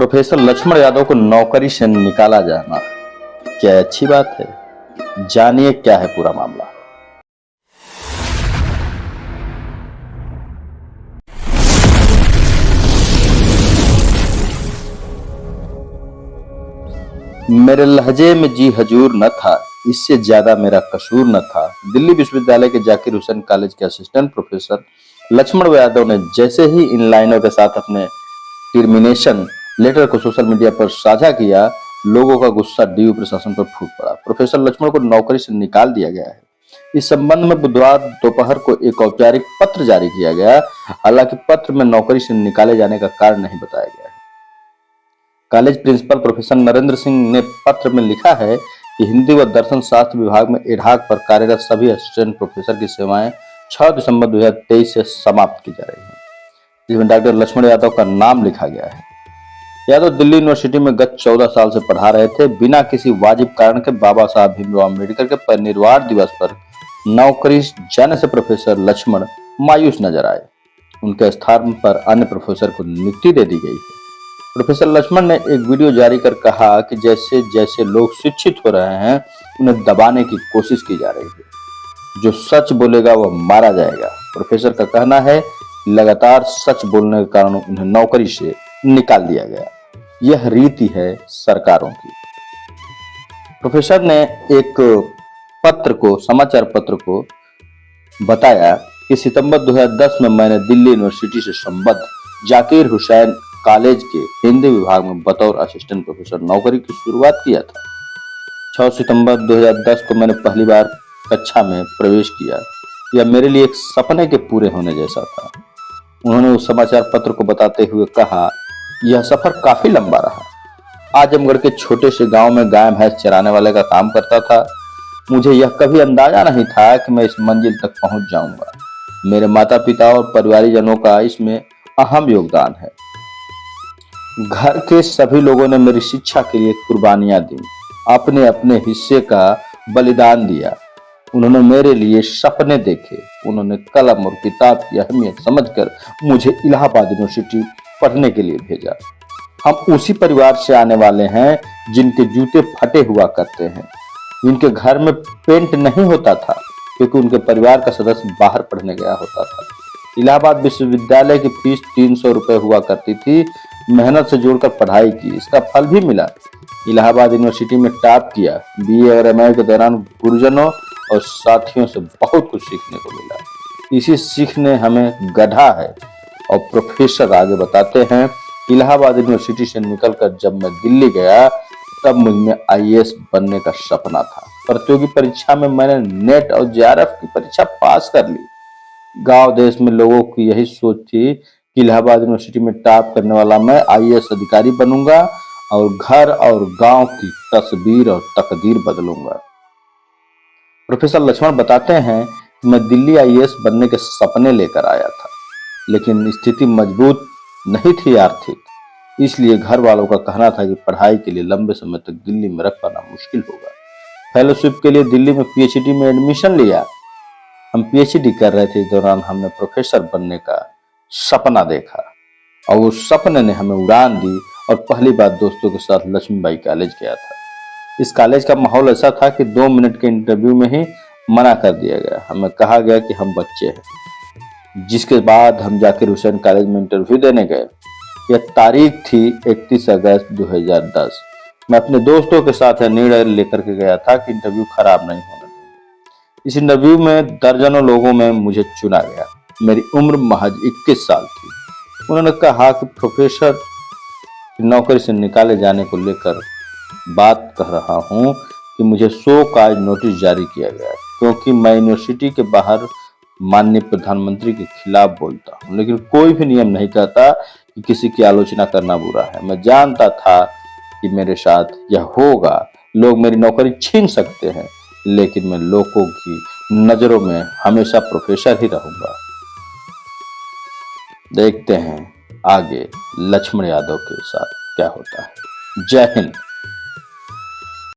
Professor Lakshman Yadav को नौकरी से निकाला जाना क्या अच्छी बात है? जानिए क्या है पूरा मामला। मेरे लहजे में जी हजूर न था, इससे ज्यादा मेरा कसूर न था। दिल्ली विश्वविद्यालय के जाकिर हुसैन कॉलेज के असिस्टेंट प्रोफेसर लक्ष्मण यादव ने जैसे ही इन लाइनों के साथ अपने टर्मिनेशन लेटर को सोशल मीडिया पर साझा किया, लोगों का गुस्सा डीयू प्रशासन पर फूट पड़ा। प्रोफेसर लक्ष्मण को नौकरी से निकाल दिया गया है। इस संबंध में बुधवार दोपहर को एक औपचारिक पत्र जारी किया गया। हालांकि पत्र में नौकरी से निकाले जाने का कारण नहीं बताया गया है। College principal professor Narendra Singh ने पत्र में लिखा है कि हिंदी व दर्शन शास्त्र विभाग में एडहॉक पर कार्यरत सभी असिस्टेंट प्रोफेसर की सेवाएं 6 दिसंबर 2023 से समाप्त की जा रही हैं, जिसमें डॉक्टर लक्ष्मण यादव का नाम लिखा गया है। यादव दिल्ली यूनिवर्सिटी में गत 14 साल से पढ़ा रहे थे। बिना किसी वाजिब कारण के बाबा साहब भीमराव अम्बेडकर के परिनिर्वाण दिवस पर नौकरी जाने से प्रोफेसर लक्ष्मण मायूस नजर आए। उनके स्थान पर अन्य प्रोफेसर को नियुक्ति दे दी गई है। प्रोफेसर लक्ष्मण ने एक वीडियो जारी कर कहा कि जैसे जैसे लोग शिक्षित हो रहे हैं, उन्हें दबाने की कोशिश की जा रही है। जो सच बोलेगा वह मारा जाएगा। प्रोफेसर का कहना है लगातार सच बोलने के कारण उन्हें नौकरी से निकाल दिया गया। यह रीति है सरकारों की। प्रोफेसर ने एक समाचार पत्र को बताया कि सितंबर 2010 में मैंने दिल्ली यूनिवर्सिटी से संबद्ध जाकिर हुसैन कॉलेज के हिंदी विभाग में बतौर असिस्टेंट प्रोफेसर नौकरी की शुरुआत किया था। 6 सितंबर 2010 को मैंने पहली बार कक्षा में प्रवेश किया। यह मेरे लिए एक सपने के पूरे होने जैसा था। उन्होंने उस समाचार पत्र को बताते हुए कहा, यह सफर काफी लंबा रहा। आजमगढ़ के छोटे से गांव में गाय भैंस चराने वाले का काम करता था। मुझे यह कभी अंदाजा नहीं था कि मैं इस मंजिल तक पहुंच जाऊंगा। मेरे माता पिता और परिवारजनों का इसमें अहम योगदान है। घर के सभी लोगों ने मेरी शिक्षा के लिए कुर्बानियां दी, अपने अपने हिस्से का बलिदान दिया। उन्होंने मेरे लिए सपने देखे। उन्होंने कलम और किताब की अहमियत समझकर मुझे इलाहाबाद यूनिवर्सिटी पढ़ने के लिए भेजा। हम उसी परिवार से आने वाले हैं जिनके जूते फटे हुआ करते हैं, जिनके घर में पेंट नहीं होता था क्योंकि उनके परिवार का सदस्य बाहर पढ़ने गया होता था। इलाहाबाद विश्वविद्यालय की फीस 300 रुपए हुआ करती थी। मेहनत से जोड़कर पढ़ाई की, इसका फल भी मिला। इलाहाबाद यूनिवर्सिटी में टॉप किया। बीए और एमए के दौरान गुरुजनों और साथियों से बहुत कुछ सीखने को मिला। इसी सीख ने हमें गढ़ा है। और प्रोफेसर आगे बताते हैं, इलाहाबाद यूनिवर्सिटी से निकलकर जब मैं दिल्ली गया तब मुझमें आईएएस बनने का सपना था। प्रतियोगी परीक्षा में मैंने नेट और जेआरएफ की परीक्षा पास कर ली। गांव देश में लोगों की यही सोच थी कि इलाहाबाद यूनिवर्सिटी में टॉप करने वाला मैं आईएएस अधिकारी बनूंगा और घर और गांव की तस्वीर और तकदीर बदलूंगा। प्रोफेसर लक्ष्मण बताते हैं कि मैं दिल्ली आईएएस बनने के सपने लेकर आया था, लेकिन स्थिति मजबूत नहीं थी आर्थिक। इसलिए घर वालों का कहना था कि पढ़ाई के लिए लंबे समय तक दिल्ली में रख पाना मुश्किल होगा। फेलोशिप के लिए दिल्ली में पीएचडी में एडमिशन लिया। हम पीएचडी कर रहे थे, इस दौरान हमने प्रोफेसर बनने का सपना देखा और उस सपने ने हमें उड़ान दी और पहली बार दोस्तों के साथ लक्ष्मीबाई कॉलेज गया था। इस कॉलेज का माहौल ऐसा था कि 2 मिनट के इंटरव्यू में ही मना कर दिया गया। हमें कहा गया कि हम बच्चे हैं। जिसके बाद हम जाकिर हुसैन कॉलेज में इंटरव्यू देने गए। यह तारीख थी 31 अगस्त 2010। मैं अपने दोस्तों के साथ यह निर्णय लेकर के गया था कि इंटरव्यू खराब नहीं होना चाहिए। इस इंटरव्यू में दर्जनों लोगों में मुझे चुना गया। मेरी उम्र महज 21 साल थी। उन्होंने कहा कि प्रोफेसर की नौकरी से निकाले जाने को लेकर बात कह रहा हूं कि मुझे शो कॉज नोटिस जारी किया गया क्योंकि मैं यूनिवर्सिटी के बाहर माननीय प्रधानमंत्री के खिलाफ बोलता हूं। लेकिन कोई भी नियम नहीं कहता कि किसी की आलोचना करना बुरा है। मैं जानता था कि मेरे साथ यह होगा। लोग मेरी नौकरी छीन सकते हैं, लेकिन मैं लोगों की नजरों में हमेशा प्रोफेसर ही रहूंगा। देखते हैं आगे लक्ष्मण यादव के साथ क्या होता है। जय हिंद।